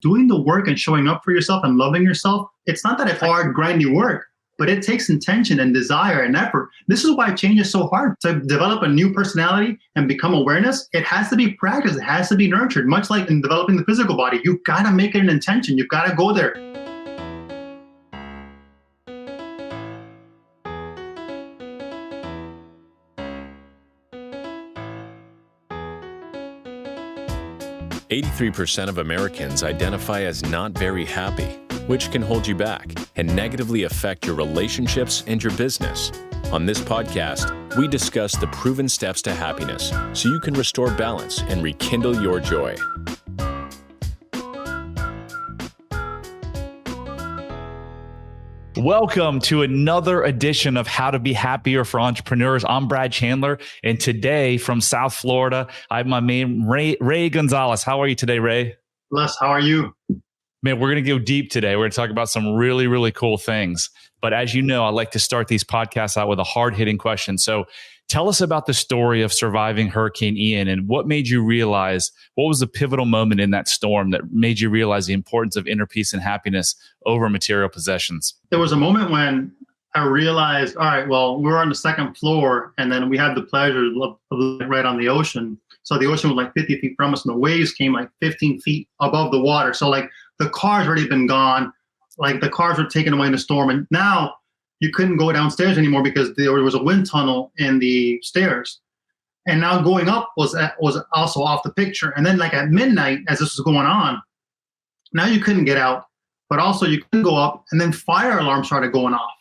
doing the work and showing up for yourself and loving yourself, it's not that it's hard, grindy work, but it takes intention and desire and effort. This is why change is so hard. To develop a new personality and become awareness, it has to be practiced. It has to be nurtured. Much like in developing the physical body, you've got to make it an intention. You've got to go there. %83 of Americans identify as not very happy, which can hold you back and negatively affect your relationships and your business. On this podcast, we discuss the proven steps to happiness so you can restore balance and rekindle your joy. Welcome to another edition of How to Be Happier for Entrepreneurs. I'm Brad Chandler, and today from South Florida, I have my man, Ray Gonzalez. How are you today, Ray? Les, how are you? Man, we're going to go deep today. We're going to talk about some really, really cool things. But as you know, I like to start these podcasts out with a hard-hitting question. So tell us about the story of surviving Hurricane Ian and what made you realize, what was the pivotal moment in that storm that made you realize the importance of inner peace and happiness over material possessions? There was a moment when I realized, all right, well, we were on the second floor and then we had the pleasure of living right on the ocean. So the ocean was like 50 feet from us and the waves came like 15 feet above the water. So like the car's already been gone. Like the cars were taken away in the storm. And now you couldn't go downstairs anymore because there was a wind tunnel in the stairs. And now going up was also off the picture. And then like at midnight, as this was going on, now you couldn't get out, but also you couldn't go up. And then fire alarms started going off.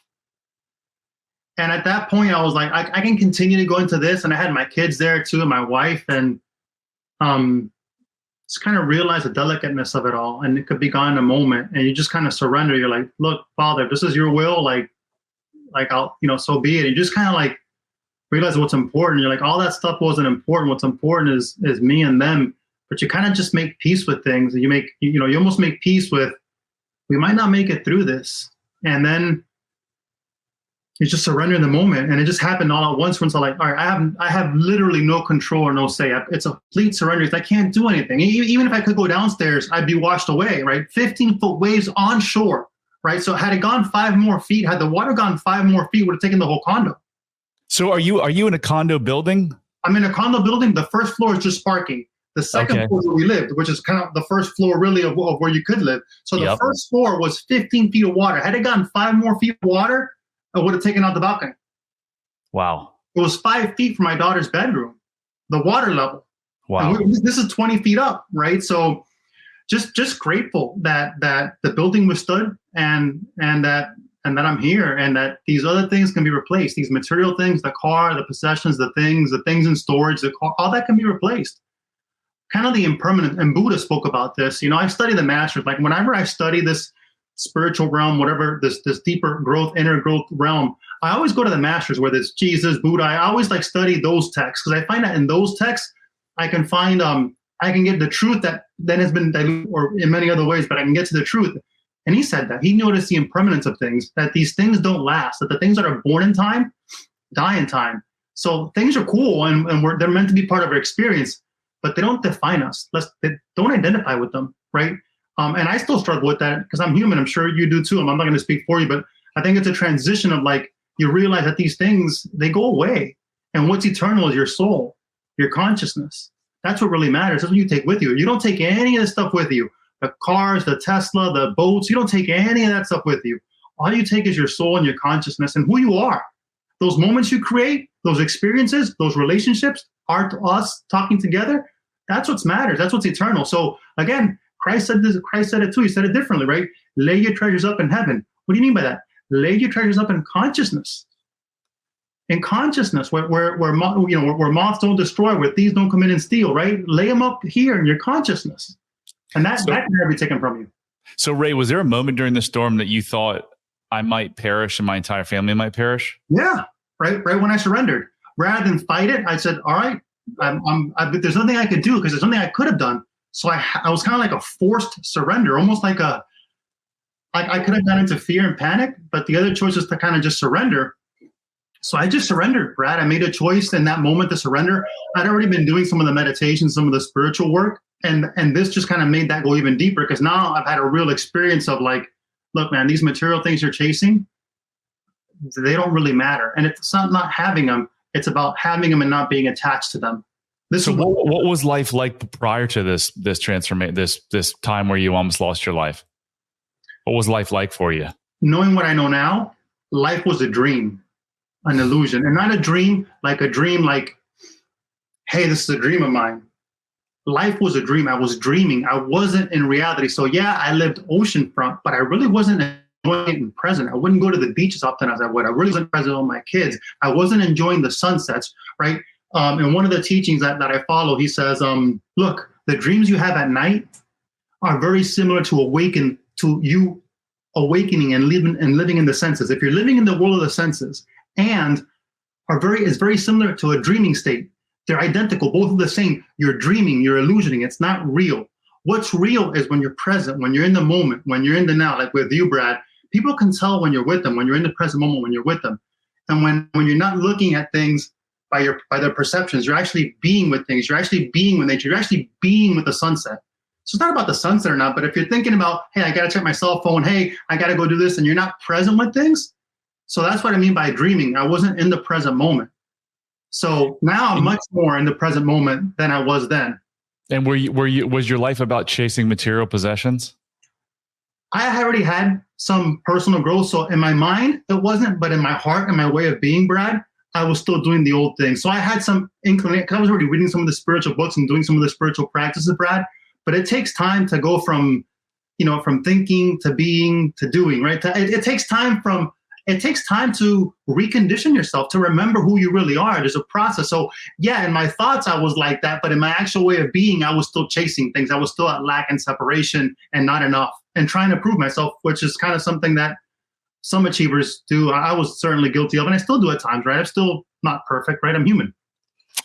And at that point, I was like, I can continue to go into this. And I had my kids there too, and my wife, and just kind of realize the delicateness of it all. And it could be gone in a moment. And you just kind of surrender. You're like, look, Father, if this is your will, like I'll, so be it. And you just kind of like realize what's important. You're like, all that stuff wasn't important. What's important is me and them. But you kind of just make peace with things. And you almost make peace with, we might not make it through this. And then you just surrender in the moment. And it just happened all at once. When it's like, all right, I have literally no control or no say. It's a complete surrender. I can't do anything. Even if I could go downstairs, I'd be washed away, right? 15-foot waves on shore, right? So had it gone 5 more feet, had the water gone 5 more feet, would have taken the whole condo. So are you in a condo building? I'm in a condo building. The first floor is just parking. The second floor is where we lived, which is kind of the first floor really of where you could live. So the first floor was 15 feet of water. Had it gone 5 more feet of water, I would have taken out the balcony. Wow. It was 5 feet from my daughter's bedroom, the water level. Wow. This is 20 feet up, right? So just grateful that the building withstood and that I'm here and that these other things can be replaced. These material things, the car, the possessions, the things in storage, the car, all that can be replaced. Kind of the impermanent, and Buddha spoke about this. I study the masters. Like whenever I study this spiritual realm, whatever, this deeper growth, inner growth realm, I always go to the masters, whether it's Jesus, Buddha. I always study those texts because I find that in those texts, I can find, I can get the truth that then has been diluted or in many other ways, but I can get to the truth. And he said that he noticed the impermanence of things, that these things don't last, that the things that are born in time, die in time. So things are cool and they're meant to be part of our experience, but they don't define us. They don't identify with them, right? And I still struggle with that because I'm human. I'm sure you do too. I'm not going to speak for you, but I think it's a transition of you realize that these things, they go away. And what's eternal is your soul, your consciousness. That's what really matters. That's what you take with you. You don't take any of this stuff with you. The cars, the Tesla, the boats, you don't take any of that stuff with you. All you take is your soul and your consciousness and who you are. Those moments you create, those experiences, those relationships, us talking together, that's what matters. That's what's eternal. So again, Christ said this. Christ said it too. He said it differently, right? Lay your treasures up in heaven. What do you mean by that? Lay your treasures up in consciousness. In consciousness, where moths don't destroy, where thieves don't come in and steal, right? Lay them up here in your consciousness, and that can never be taken from you. So, Ray, was there a moment during the storm that you thought I might perish and my entire family might perish? Yeah, right when I surrendered, rather than fight it, I said, "All right, there's nothing I could do because there's something I could have done." So I was kind of like a forced surrender, almost like I could have gone into fear and panic, but the other choice is to kind of just surrender. So I just surrendered, Brad. I made a choice in that moment to surrender. I'd already been doing some of the meditation, some of the spiritual work, And this just kind of made that go even deeper, because now I've had a real experience of like, look, man, these material things you're chasing, they don't really matter. And it's not having them. It's about having them and not being attached to them. So what was life like prior to this transformation, this time where you almost lost your life? What was life like for you? Knowing what I know now, life was a dream, an illusion, and not a dream like, hey, this is a dream of mine. Life was a dream. I was dreaming. I wasn't in reality. So yeah, I lived oceanfront, but I really wasn't enjoying it in present. I wouldn't go to the beach as often as I would. I really wasn't present with my kids. I wasn't enjoying the sunsets, right? And one of the teachings that I follow, he says, look, the dreams you have at night are very similar to awakening and living in the senses. If you're living in the world of the senses and is very similar to a dreaming state. They're identical, both are the same. You're dreaming, you're illusioning. It's not real. What's real is when you're present, when you're in the moment, when you're in the now, like with you, Brad. People can tell when you're with them, when you're in the present moment, when you're with them. And when you're not looking at things by their perceptions, you're actually being with things. You're actually being with nature. You're actually being with the sunset. So it's not about the sunset or not, but if you're thinking about, hey, I got to check my cell phone. Hey, I got to go do this. And you're not present with things. So that's what I mean by dreaming. I wasn't in the present moment. So now I'm much more in the present moment than I was then. And was your life about chasing material possessions? I already had some personal growth. So in my mind, it wasn't, but in my heart and my way of being, Brad, I was still doing the old thing. So I had some inclination, because I was already reading some of the spiritual books and doing some of the spiritual practices, Brad. But it takes time to go from thinking to being to doing, right? It takes time to recondition yourself, to remember who you really are. There's a process. So yeah, in my thoughts, I was like that, but in my actual way of being, I was still chasing things. I was still at lack and separation and not enough and trying to prove myself, which is kind of something that some achievers do. I was certainly guilty of, and I still do at times, right? I'm still not perfect, right? I'm human.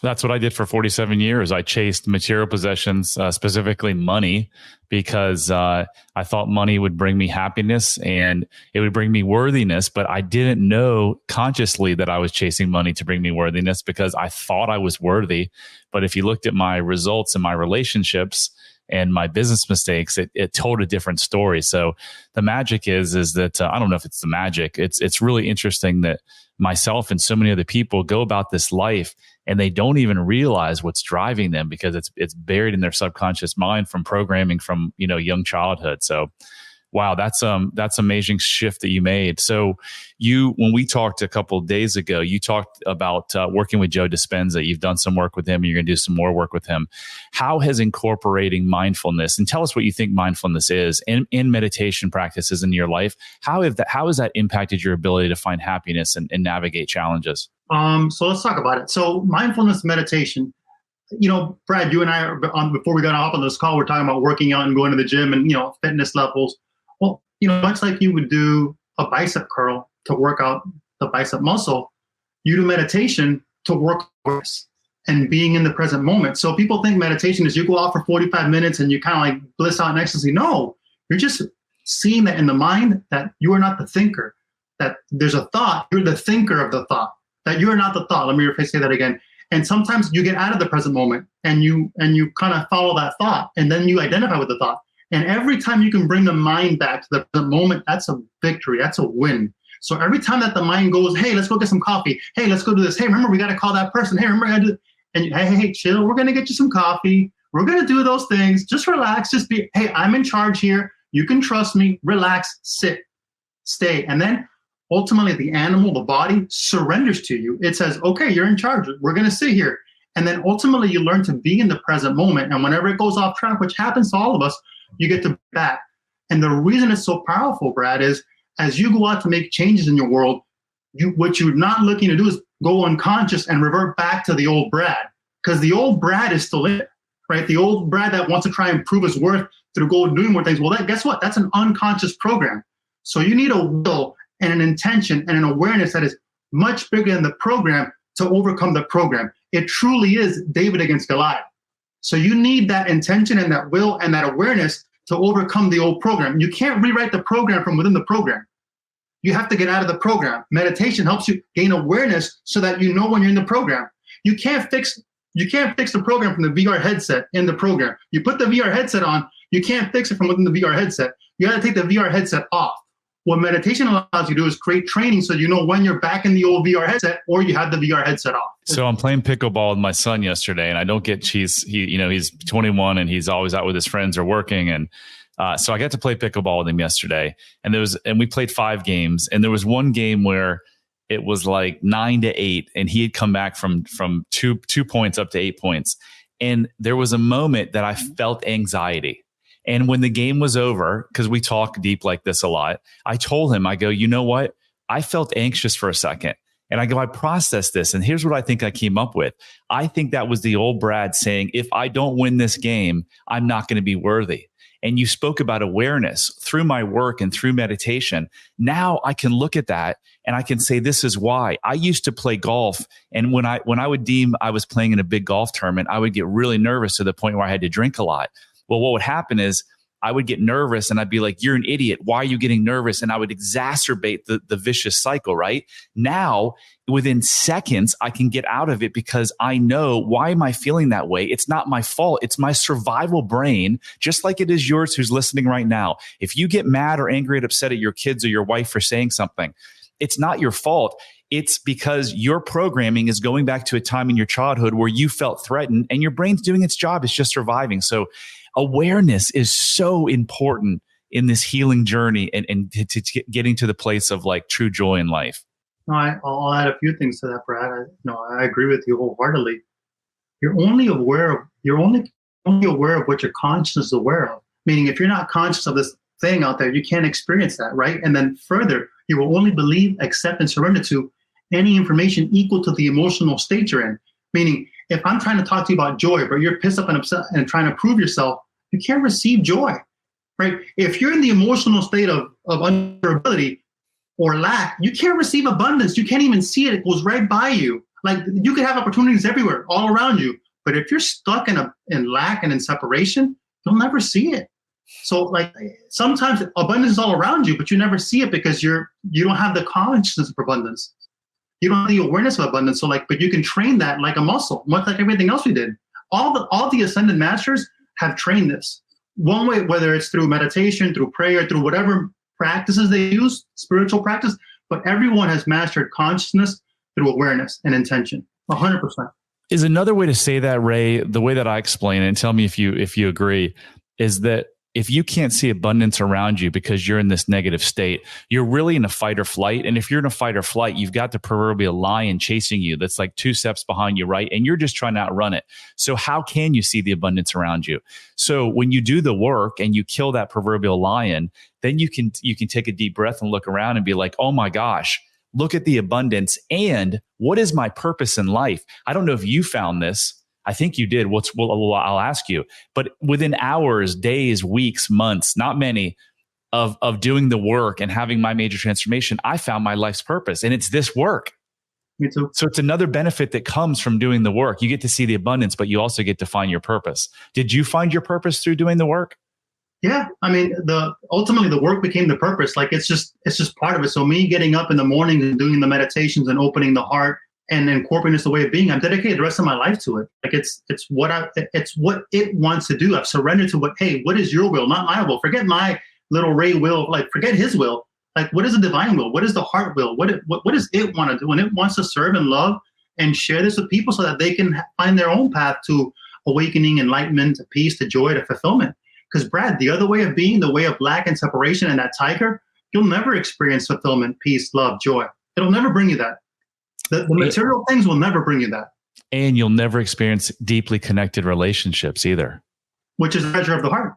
That's what I did for 47 years. I chased material possessions, specifically money, because I thought money would bring me happiness and it would bring me worthiness. But I didn't know consciously that I was chasing money to bring me worthiness, because I thought I was worthy. But if you looked at my results and my relationships and my business mistakes, it told a different story. So the magic is that I don't know if it's the magic. It's really interesting that myself and so many other people go about this life and they don't even realize what's driving them, because it's buried in their subconscious mind from programming from young childhood. So wow, that's amazing shift that you made. So when we talked a couple of days ago, you talked about working with Joe Dispenza. You've done some work with him and you're going to do some more work with him. How has incorporating mindfulness, and tell us what you think mindfulness is, in meditation practices in your life, how has that impacted your ability to find happiness and navigate challenges? So let's talk about it. So mindfulness meditation, Brad, you and I before we got off on this call, we're talking about working out and going to the gym and, fitness levels. Well, much like you would do a bicep curl to work out the bicep muscle, you do meditation to work and being in the present moment. So people think meditation is you go out for 45 minutes and you kind of like bliss out in ecstasy. No, you're just seeing that in the mind that you are not the thinker, that there's a thought, you're the thinker of the thought, that you are not the thought. Let me say that again. And sometimes you get out of the present moment and you kind of follow that thought, and then you identify with the thought. And every time you can bring the mind back to the present moment, that's a victory. That's a win. So every time that the mind goes, hey, let's go get some coffee. Hey, let's go do this. Hey, remember, we got to call that person. Hey, remember, I got to do. And hey, chill. We're going to get you some coffee. We're going to do those things. Just relax. Just be, hey, I'm in charge here. You can trust me. Relax, sit, stay. And then ultimately the animal, the body surrenders to you. It says, okay, you're in charge. We're going to sit here. And then ultimately you learn to be in the present moment. And whenever it goes off track, which happens to all of us, you get to back. And the reason it's so powerful, Brad, is as you go out to make changes in your world, what you're not looking to do is go unconscious and revert back to the old Brad, because the old Brad is still in it, right? The old Brad that wants to try and prove his worth through doing more things. Well, guess what? That's an unconscious program. So you need a will and an intention and an awareness that is much bigger than the program to overcome the program. It truly is David against Goliath. So you need that intention and that will and that awareness to overcome the old program. You can't rewrite the program from within the program. You have to get out of the program. Meditation helps you gain awareness so that you know when you're in the program. You can't fix You can't fix the program from the VR headset in the program. You put the VR headset on, you can't fix it from within the VR headset. You got to take the VR headset off. What meditation allows you to do is create training so you know when you're back in the old VR headset or you have the VR headset off. So I'm playing pickleball with my son yesterday, and I don't get he's 21 and he's always out with his friends or working, and so I got to play pickleball with him yesterday, and we played 5 games, and there was one game where it was like 9-8, and he had come back from 2 points up to 8 points, and there was a moment that I felt anxiety. And when the game was over, because we talk deep like this a lot, I told him, I go, you know what? I felt anxious for a second. And I go, I processed this. And here's what I think I came up with. I think that was the old Brad saying, if I don't win this game, I'm not going to be worthy. And you spoke about awareness through my work and through meditation. Now I can look at that and I can say, this is why. I used to play golf. And when I would deem I was playing in a big golf tournament, I would get really nervous to the point where I had to drink a lot. Well, what would happen is I would get nervous and I'd be like, you're an idiot. Why are you getting nervous? And I would exacerbate the vicious cycle, right? Now, within seconds, I can get out of it because I know, why am I feeling that way? It's not my fault. It's my survival brain, just like it is yours who's listening right now. If you get mad or angry and upset at your kids or your wife for saying something, it's not your fault. It's because your programming is going back to a time in your childhood where you felt threatened and your brain's doing its job. It's just surviving. So awareness is so important in this healing journey and to getting to the place of like true joy in life. No, I'll add a few things to that, Brad. I agree with you wholeheartedly. You're only aware of what your consciousness is aware of. Meaning, if you're not conscious of this thing out there, you can't experience that, right? And then further, you will only believe, accept, and surrender to any information equal to the emotional state you're in. Meaning, if I'm trying to talk to you about joy, but you're pissed up and upset and trying to prove yourself, you can't receive joy, right? If you're in the emotional state of vulnerability or lack, you can't receive abundance. You can't even see it. It goes right by you. Like, you could have opportunities everywhere, all around you. But if you're stuck in lack and in separation, you'll never see it. So like sometimes abundance is all around you, but you never see it because you don't have the consciousness of abundance. You don't have the awareness of abundance. So but you can train that like a muscle, much like everything else we did. All the ascended masters have trained this one way, whether it's through meditation, through prayer, through whatever practices they use, spiritual practice, but everyone has mastered consciousness through awareness and intention, 100%. Is another way to say that, Ray, the way that I explain it, and tell me if you agree, is that if you can't see abundance around you because you're in this negative state, you're really in a fight or flight. And if you're in a fight or flight, you've got the proverbial lion chasing you that's like 2 steps behind you, right? And you're just trying to outrun it. So how can you see the abundance around you? So when you do the work and you kill that proverbial lion, then you can take a deep breath and look around and be like, oh my gosh, look at the abundance. And what is my purpose in life? I don't know if you found this. I think you did. I'll ask you. But within hours, days, weeks, months, not many, of doing the work and having my major transformation, I found my life's purpose. And it's this work. Me too. So it's another benefit that comes from doing the work. You get to see the abundance, but you also get to find your purpose. Did you find your purpose through doing the work? Yeah. I mean, ultimately the work became the purpose. Like it's just part of it. So me getting up in the morning and doing the meditations and opening the heart and incorporating this a way of being, I'm dedicated the rest of my life to it. Like it's what it wants to do. I've surrendered to what is your will, not my will. Forget my little Ray will, like forget his will. Like what is the divine will? What is the heart will? What does it want to do? And it wants to serve and love and share this with people so that they can find their own path to awakening, enlightenment, to peace, to joy, to fulfillment. Because Brad, the other way of being, the way of lack and separation and that tiger, you'll never experience fulfillment, peace, love, joy. It'll never bring you that. The material things will never bring you that. And you'll never experience deeply connected relationships either. Which is the treasure of the heart.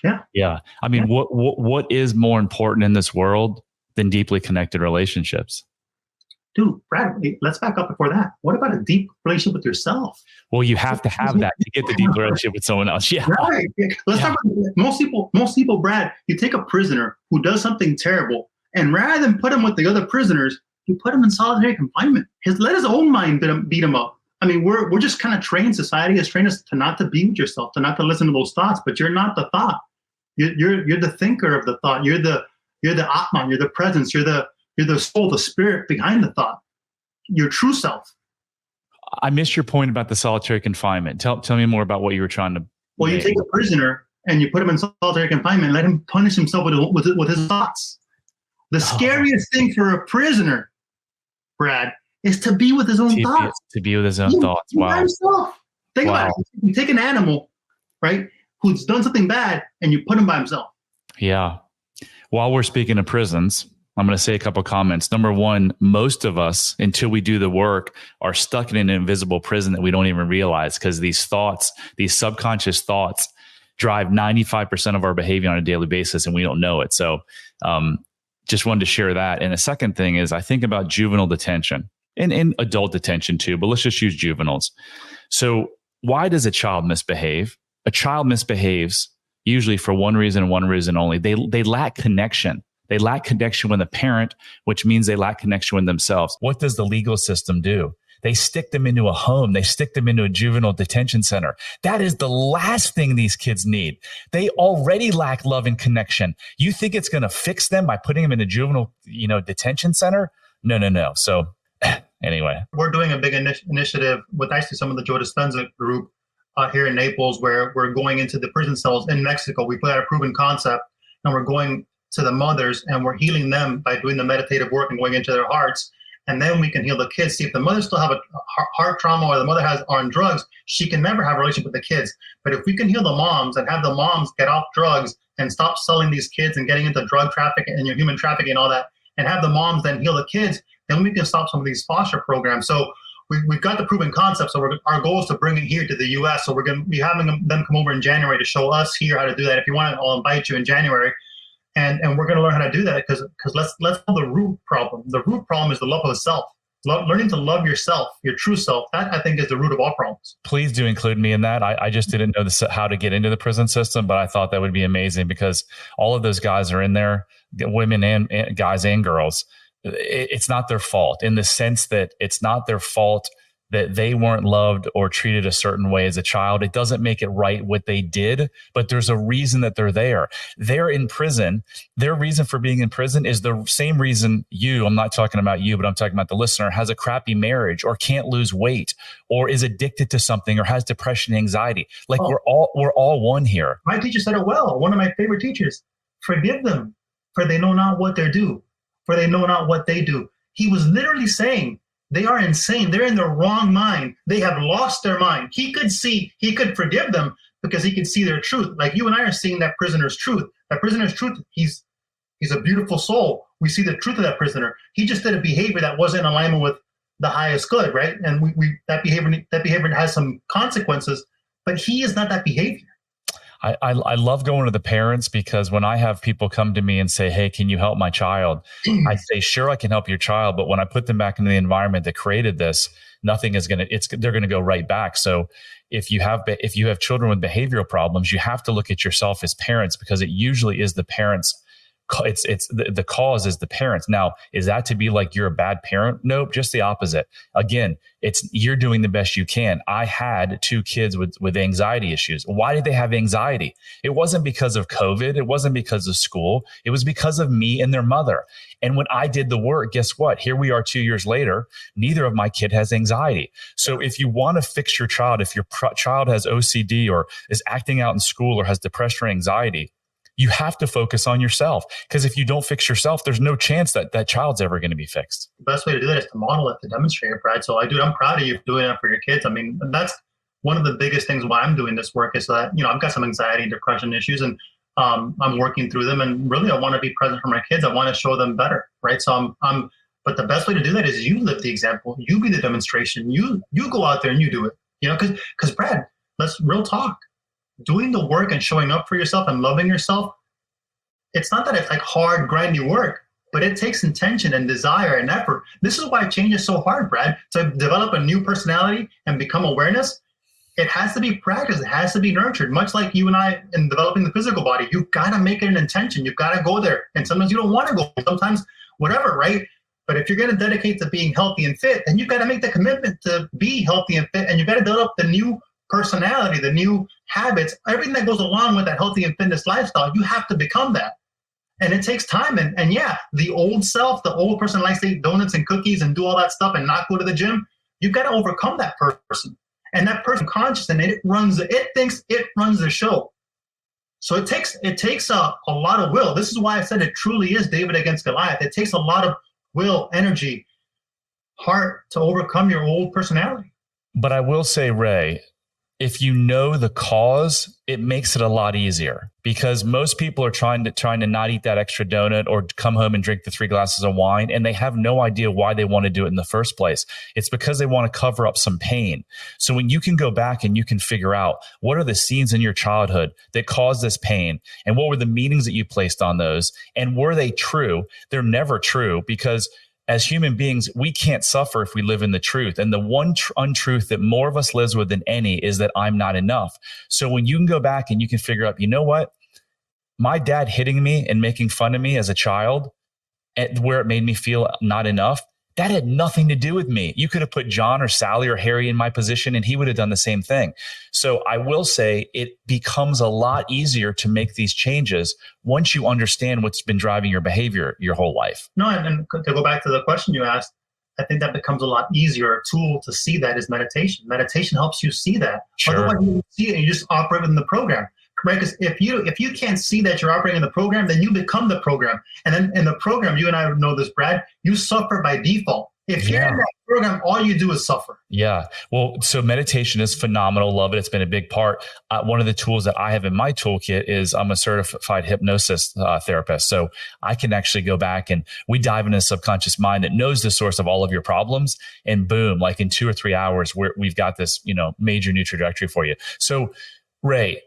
Yeah. Yeah. I mean, what is more important in this world than deeply connected relationships? Dude, Brad, let's back up before that. What about a deep relationship with yourself? Well, you have to have that to get the deep relationship with someone else. Yeah. Right. Let's talk about most people, Brad, you take a prisoner who does something terrible, and rather than put him with the other prisoners, you put him in solitary confinement. Let his own mind beat him up. I mean, we're just kind of trained. Society has trained us to not to be with yourself, to not to listen to those thoughts. But you're not the thought. You're the thinker of the thought. You're the Atman. You're the presence. You're the soul, the spirit behind the thought. Your true self. I missed your point about the solitary confinement. Tell me more about what you were trying to. Well, you take a prisoner and you put him in solitary confinement, let him punish himself with his thoughts. The scariest thing for a prisoner, Brad, is to be with his own thoughts. To be with his own thoughts. Wow. Himself. Think about it. You take an animal, right, who's done something bad, and you put him by himself. Yeah. While we're speaking of prisons, I'm going to say a couple of comments. Number one, most of us, until we do the work, are stuck in an invisible prison that we don't even realize, because these thoughts, these subconscious thoughts, drive 95% of our behavior on a daily basis, and we don't know it. So just wanted to share that. And the second thing is, I think about juvenile detention and adult detention too, but let's just use juveniles. So why does a child misbehave? A child misbehaves usually for one reason and one reason only. They lack connection. They lack connection with a parent, which means they lack connection with themselves. What does the legal system do? They stick them into a home. They stick them into a juvenile detention center. That is the last thing these kids need. They already lack love and connection. You think it's going to fix them by putting them in a juvenile, detention center? No. So anyway. We're doing a big initiative with actually some of the Joe Dispenza group here in Naples, where we're going into the prison cells in Mexico. We put out a proven concept, and we're going to the mothers and we're healing them by doing the meditative work and going into their hearts. And then we can heal the kids. See, if the mother still have a heart trauma, or the mother are on drugs, she can never have a relationship with the kids. But if we can heal the moms and have the moms get off drugs and stop selling these kids and getting into drug trafficking and human trafficking and all that, and have the moms then heal the kids, then we can stop some of these foster programs. So we've got the proven concept. So our goal is to bring it here to the U.S. So we're going to be having them come over in January to show us here how to do that. If you want, I'll invite you in January. And we're going to learn how to do that because let's know the root problem. The root problem is the love of self. Learning to love yourself, your true self. That, I think, is the root of all problems. Please do include me in that. I just didn't know how to get into the prison system, but I thought that would be amazing because all of those guys are in there, women and guys and girls. It's not their fault, in the sense that it's not their fault that they weren't loved or treated a certain way as a child. It doesn't make it right what they did, but there's a reason that they're there. They're in prison. Their reason for being in prison is the same reason I'm not talking about you, but I'm talking about the listener, has a crappy marriage or can't lose weight or is addicted to something or has depression, anxiety. Like we're all one here. My teacher said it well. One of my favorite teachers: forgive them, for they know not what they do, for they know not what they do. He was literally saying, they are insane. They're in the wrong mind. They have lost their mind. He could forgive them because he could see their truth. Like you and I are seeing that prisoner's truth. That prisoner's truth, he's a beautiful soul. We see the truth of that prisoner. He just did a behavior that wasn't in alignment with the highest good, right? And that behavior has some consequences, but he is not that behavior. I love going to the parents, because when I have people come to me and say, hey, can you help my child? I say, sure, I can help your child. But when I put them back into the environment that created this, they're going to go right back. So if you have children with behavioral problems, you have to look at yourself as parents, because it usually is the parents. The cause is the parents. Now, is that to be like you're a bad parent? Nope, just the opposite. Again, you're doing the best you can. I had 2 kids with anxiety issues. Why did they have anxiety? It wasn't because of COVID. It wasn't because of school. It was because of me and their mother. And when I did the work, guess what? Here we are 2 years later. Neither of my kid has anxiety. So if you want to fix your child, if your child has OCD or is acting out in school or has depression or anxiety, you have to focus on yourself, because if you don't fix yourself, there's no chance that child's ever going to be fixed. The best way to do that is to model it, to demonstrate it, Brad. So I'm proud of you for doing that for your kids. I mean, that's one of the biggest things why I'm doing this work, is that, I've got some anxiety and depression issues, and I'm working through them. And really, I want to be present for my kids. I want to show them better, right? So but the best way to do that is you live the example. You be the demonstration. You go out there and you do it, because Brad, let's real talk. Doing the work and showing up for yourself and loving yourself, it's not that it's like hard, grindy work, but it takes intention and desire and effort. This is why change is so hard, Brad. To develop a new personality and become awareness, it has to be practiced. It has to be nurtured. Much like you and I in developing the physical body, you've got to make it an intention. You've got to go there. And sometimes you don't want to go, sometimes whatever, right? But if you're going to dedicate to being healthy and fit, then you've got to make the commitment to be healthy and fit, and you've got to build up the new personality, the new habits, everything that goes along with that healthy and fitness lifestyle. You have to become that. And it takes time. And yeah, the old self, the old person likes to eat donuts and cookies and do all that stuff and not go to the gym. You've got to overcome that person. And that person conscious, and it thinks it runs the show. So it takes a lot of will. This is why I said it truly is David against Goliath. It takes a lot of will, energy, heart to overcome your old personality. But I will say, Ray, if you know the cause, it makes it a lot easier, because most people are trying to not eat that extra donut or come home and drink the 3 glasses of wine, and they have no idea why they want to do it in the first place. It's because they want to cover up some pain. So when you can go back and you can figure out what are the scenes in your childhood that caused this pain, and what were the meanings that you placed on those, and were they true? They're never true, because as human beings, we can't suffer if we live in the truth. And the one untruth that more of us lives with than any is that I'm not enough. So when you can go back and you can figure out, you know what? My dad hitting me and making fun of me as a child, where it made me feel not enough, that had nothing to do with me. You could have put John or Sally or Harry in my position and he would have done the same thing. So I will say it becomes a lot easier to make these changes once you understand what's been driving your behavior your whole life. No, and to go back to the question you asked, I think that becomes a lot easier. A tool to see that is meditation. Meditation helps you see that. Sure. Otherwise, you see it and you just operate within the program. Right? Because if you can't see that you're operating in the program, then you become the program. And then in the program, you and I know this, Brad, you suffer by default. If you're in that program, all you do is suffer. Yeah. Well, so meditation is phenomenal. Love it. It's been a big part. One of the tools that I have in my toolkit is I'm a certified hypnosis therapist. So I can actually go back and we dive into the subconscious mind that knows the source of all of your problems. And boom, like in 2 or 3 hours, we've got this, major new trajectory for you. So Ray,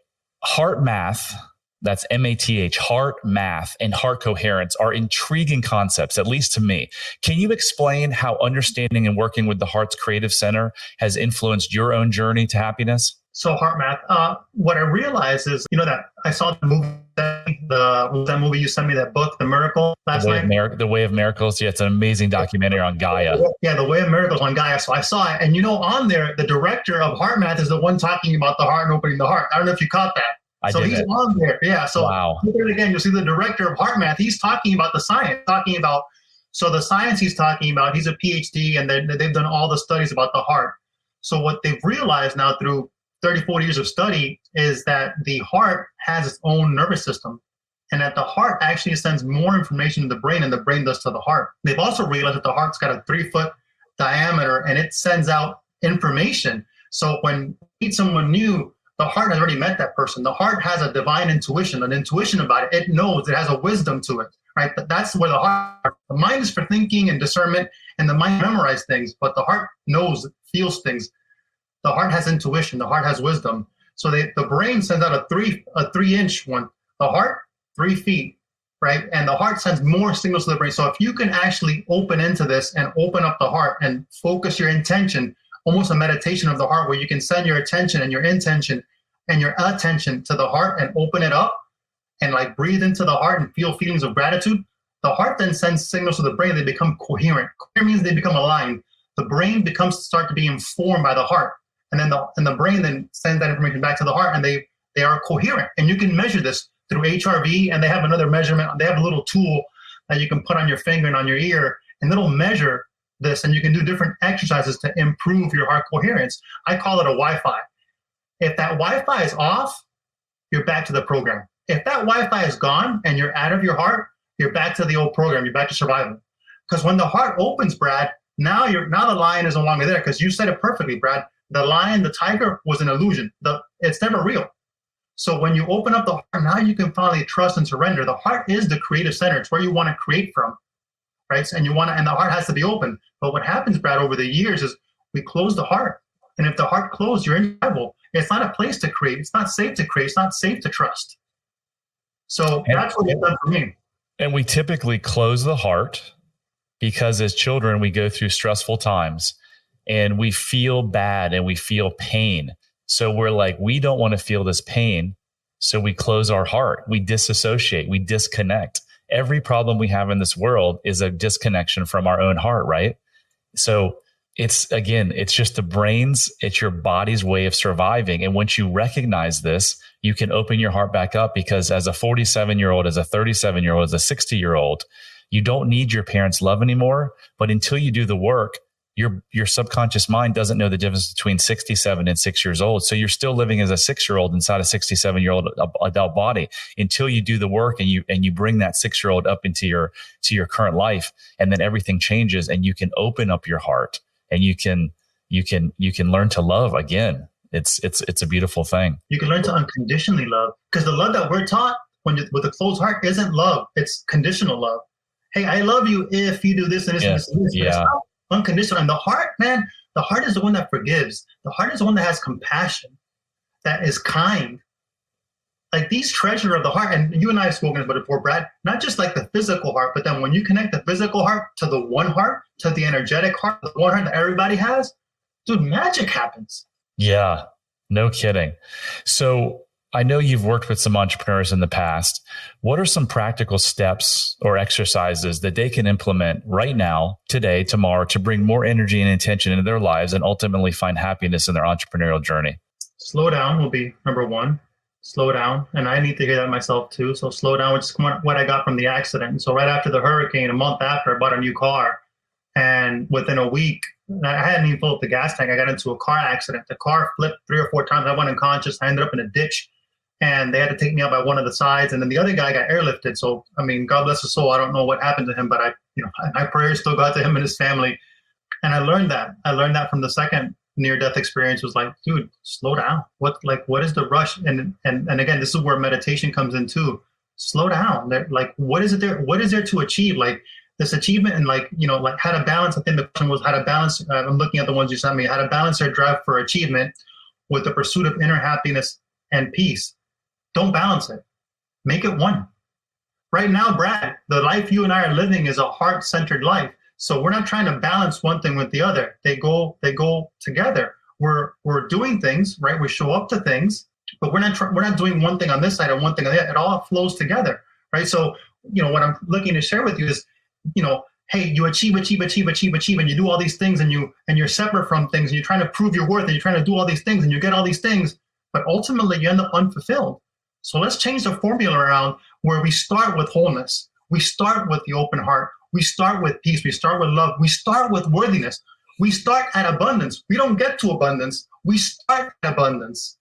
HeartMath, that's MATH, HeartMath, and heart coherence are intriguing concepts, at least to me. Can you explain how understanding and working with the heart's creative center has influenced your own journey to happiness? So HeartMath, what I realized is, that I saw the movie, that movie you sent me, that book, The Miracle, last night. The Way of Miracles. Yeah, it's an amazing documentary on Gaia. Yeah, The Way of Miracles on Gaia. So I saw it. And on there, the director of HeartMath is the one talking about the heart and opening the heart. I don't know if you caught that. He's on there. Yeah. So look at it again. You'll see the director of HeartMath. He's talking about the science, so the science he's talking about, he's a PhD and they've done all the studies about the heart. So what they've realized now through 30, 40 years of study is that the heart has its own nervous system, and that the heart actually sends more information to the brain than the brain does to the heart. They've also realized that the heart's got a 3-foot diameter and it sends out information. So when you meet someone new, the heart has already met that person. The heart has a divine intuition, an intuition about it. It knows, it has a wisdom to it, right? But that's where the mind is for thinking and discernment, and the mind memorizes things, but the heart knows, feels things. The heart has intuition. The heart has wisdom. So the brain sends out a 3-inch one. The heart, 3 feet, right? And the heart sends more signals to the brain. So if you can actually open into this and open up the heart and focus your intention, almost a meditation of the heart, where you can send your attention and your intention and your attention to the heart and open it up and like breathe into the heart and feel feelings of gratitude. The heart then sends signals to the brain. They become coherent. Coherent means they become aligned. The brain start to be informed by the heart. And then the brain then sends that information back to the heart, and they are coherent. And you can measure this through HRV, and they have another measurement. They have a little tool that you can put on your finger and on your ear, and it'll measure this, and you can do different exercises to improve your heart coherence. I call it a Wi-Fi. If that Wi-Fi is off, you're back to the program. If that Wi-Fi is gone and you're out of your heart, you're back to the old program. You're back to survival. Because when the heart opens, Brad, now the lion is no longer there, because you said it perfectly, Brad. The lion, the tiger was an illusion. It's never real. So when you open up the heart, now you can finally trust and surrender. The heart is the creative center. It's where you want to create from, right? And the heart has to be open. But what happens, Brad, over the years is we close the heart. And if the heart closed, you're in trouble. It's not a place to create. It's not safe to create. It's not safe to trust. So that's what it's done for me. And we typically close the heart because as children, we go through stressful times. And we feel bad and we feel pain. So we're like, we don't want to feel this pain. So we close our heart. We disassociate. We disconnect. Every problem we have in this world is a disconnection from our own heart, right? So it's just the brain's, it's your body's way of surviving. And once you recognize this, you can open your heart back up, because as a 47-year-old, as a 37-year-old, as a 60-year-old, you don't need your parents' love anymore. But until you do the work, your subconscious mind doesn't know the difference between 67 and 6 years old. So you're still living as a 6-year-old inside a 67-year-old adult body until you do the work and you bring that 6-year-old up into your current life. And then everything changes and you can open up your heart and you can learn to love again. It's a beautiful thing. You can learn to unconditionally love, because the love that we're taught with a closed heart isn't love. It's conditional love. Hey, I love you if you do this and this and this and this. Yeah. Unconditional. And the heart, man, the heart is the one that forgives. The heart is the one that has compassion, that is kind. Like these treasure of the heart, and you and I have spoken about it before, Brad, not just like the physical heart, but then when you connect the physical heart to the one heart, to the energetic heart, the one heart that everybody has, dude, magic happens. Yeah, no kidding. So I know you've worked with some entrepreneurs in the past. What are some practical steps or exercises that they can implement right now, today, tomorrow, to bring more energy and intention into their lives and ultimately find happiness in their entrepreneurial journey? Slow down will be number one. Slow down. And I need to hear that myself too. So slow down, which is what I got from the accident. So right after the hurricane, a month after, I bought a new car. And within a week, I hadn't even filled up the gas tank. I got into a car accident. The car flipped 3 or 4 times. I went unconscious. I ended up in a ditch. And they had to take me out by one of the sides. And then the other guy got airlifted. So, I mean, God bless his soul. I don't know what happened to him, but my prayers still got to him and his family. And I learned that. From the second near-death experience. Was like, dude, slow down. What is the rush? And again, this is where meditation comes in too. Slow down. Like, what is there to achieve? Like this achievement and like how to balance. I think the question was how to balance. I'm looking at the ones you sent me. How to balance our drive for achievement with the pursuit of inner happiness and peace. Don't balance it. Make it one. Right now, Brad, the life you and I are living is a heart-centered life. So we're not trying to balance one thing with the other. They go together. We're doing things, right? We show up to things, but we're not doing one thing on this side and one thing on the other. It all flows together, right? So, what I'm looking to share with you is, hey, you achieve, and you do all these things, and you're separate from things, and you're trying to prove your worth, and you're trying to do all these things, and you get all these things, but ultimately you end up unfulfilled. So let's change the formula around where we start with wholeness. We start with the open heart. We start with peace. We start with love. We start with worthiness. We start at abundance. We don't get to abundance. We start at abundance.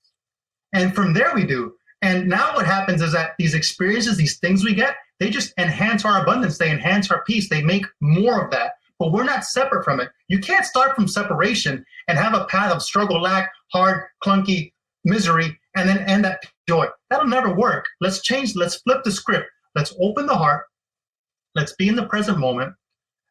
And from there we do. And now what happens is that these experiences, these things we get, they just enhance our abundance. They enhance our peace. They make more of that. But we're not separate from it. You can't start from separation and have a path of struggle, lack, hard, clunky, misery, and then end at joy. That'll never work. Let's flip the script. Let's open the heart. Let's be in the present moment.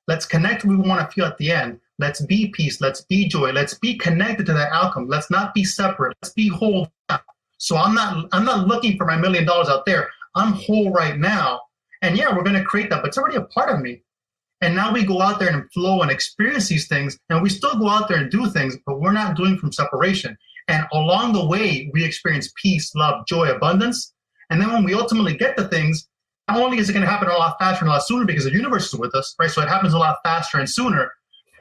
Let's connect what we want to feel at the end. Let's be peace. Let's be joy. Let's be connected to that outcome. Let's not be separate. Let's be whole now. So I'm not looking for my $1 million out there. I'm whole right now. And yeah, we're going to create that, but it's already a part of me. And now we go out there and flow and experience these things, and we still go out there and do things, but we're not doing from separation. And along the way, we experience peace, love, joy, abundance. And then when we ultimately get the things, not only is it going to happen a lot faster and a lot sooner because the universe is with us, right? So it happens a lot faster and sooner,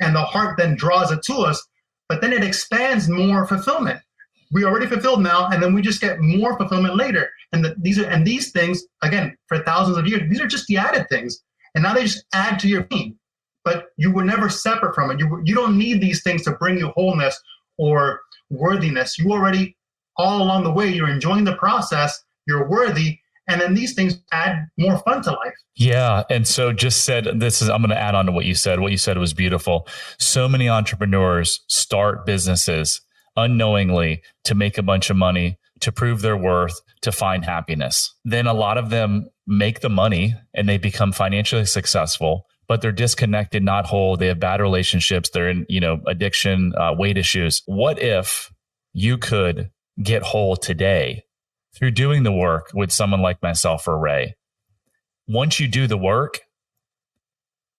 and the heart then draws it to us, but then it expands more fulfillment. We already fulfilled now, and then we just get more fulfillment later. And these things, again, for thousands of years, these are just the added things. And now they just add to your being. But you were never separate from it. You don't need these things to bring you wholeness or worthiness. You already, all along the way, you're enjoying the process, you're worthy, and then these things add more fun to life. Yeah. And so I'm going to add on to what you said. What you said was beautiful. So many entrepreneurs start businesses unknowingly to make a bunch of money, to prove their worth, to find happiness. Then a lot of them make the money and they become financially successful, but they're disconnected, not whole. They have bad relationships. They're in, addiction, weight issues. What if you could get whole today through doing the work with someone like myself or Ray? Once you do the work,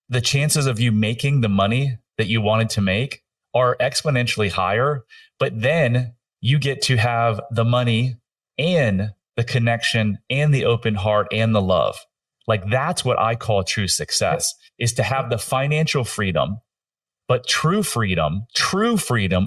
the chances of you making the money that you wanted to make are exponentially higher, but then you get to have the money and the connection and the open heart and the love. Like that's what I call true success, is to have the financial freedom, but true freedom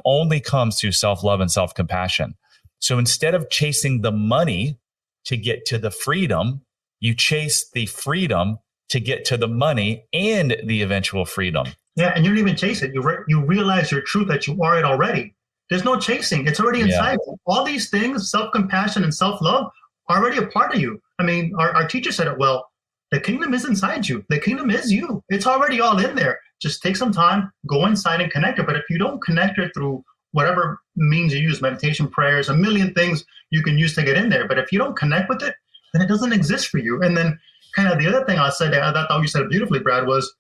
only comes through self-love and self-compassion. So instead of chasing the money to get to the freedom, you chase the freedom to get to the money and the eventual freedom. Yeah, and you don't even chase it. You realize your truth that you are it already. There's no chasing. It's already inside you. All these things, self-compassion and self-love, are already a part of you. I mean, our teacher said it well. The kingdom is inside you. The kingdom is you. It's already all in there. Just take some time, go inside and connect it. But if you don't connect it through whatever means you use, meditation, prayers, a million things you can use to get in there. But if you don't connect with it, then it doesn't exist for you. And then kind of the other thing I said, I thought you said it beautifully, Brad, was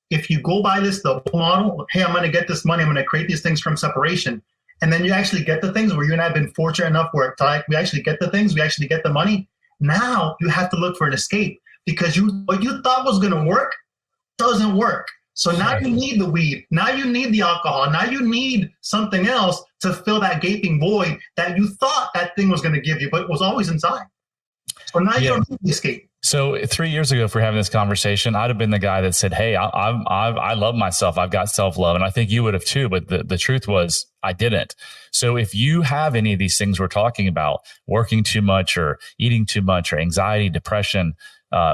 if you go by the old model, hey, I'm going to get this money, I'm going to create these things from separation. And then you actually get the things where you and I have been fortunate enough where we actually get the things, we actually get the money. Now you have to look for an escape because what you thought was going to work doesn't work. So now you need the weed. Now you need the alcohol. Now you need something else to fill that gaping void that you thought that thing was going to give you, but it was always inside. So now you don't need the escape. So 3 years ago, if we're having this conversation, I'd have been the guy that said, hey, I love myself. I've got self-love. And I think you would have too. But the truth was I didn't. So if you have any of these things we're talking about, working too much or eating too much or anxiety, depression,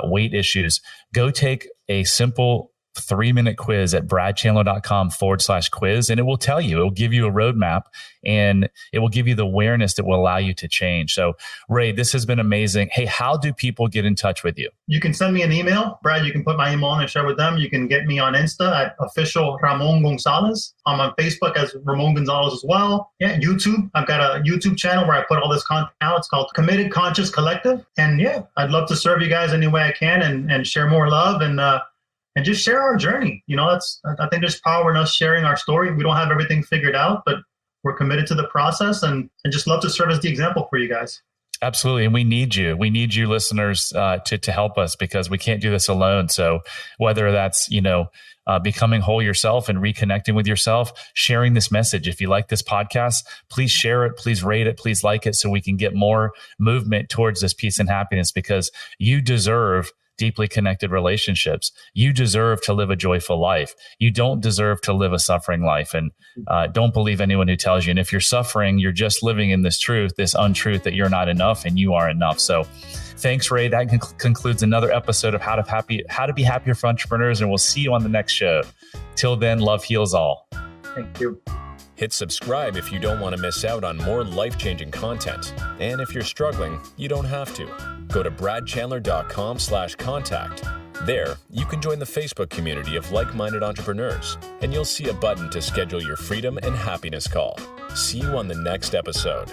weight issues, go take a simple 3-minute quiz at bradchandler.com/quiz. And it will tell you, it will give you a roadmap and it will give you the awareness that will allow you to change. So Ray, this has been amazing. Hey, how do people get in touch with you? You can send me an email. Brad, you can put my email on and share with them. You can get me on Insta at official Ramon Gonzalez. I'm on Facebook as Ramon Gonzalez as well. Yeah, YouTube. I've got a YouTube channel where I put all this content out. It's called Committed Conscious Collective. And yeah, I'd love to serve you guys any way I can and share more love and just share our journey. You know, I think there's power in us sharing our story. We don't have everything figured out, but we're committed to the process and just love to serve as the example for you guys. Absolutely. And we need you. We need you listeners to help us because we can't do this alone. So whether that's, becoming whole yourself and reconnecting with yourself, sharing this message. If you like this podcast, please share it, please rate it, please like it so we can get more movement towards this peace and happiness because you deserve deeply connected relationships. You deserve to live a joyful life. You don't deserve to live a suffering life. And don't believe anyone who tells you. And if you're suffering, you're just living in this truth, this untruth that you're not enough and you are enough. So thanks, Ray. That concludes another episode of How to Be Happier for Entrepreneurs. And we'll see you on the next show. Till then, love heals all. Thank you. Hit subscribe if you don't want to miss out on more life-changing content. And if you're struggling, you don't have to. Go to bradchandler.com/contact. There, you can join the Facebook community of like-minded entrepreneurs, and you'll see a button to schedule your freedom and happiness call. See you on the next episode.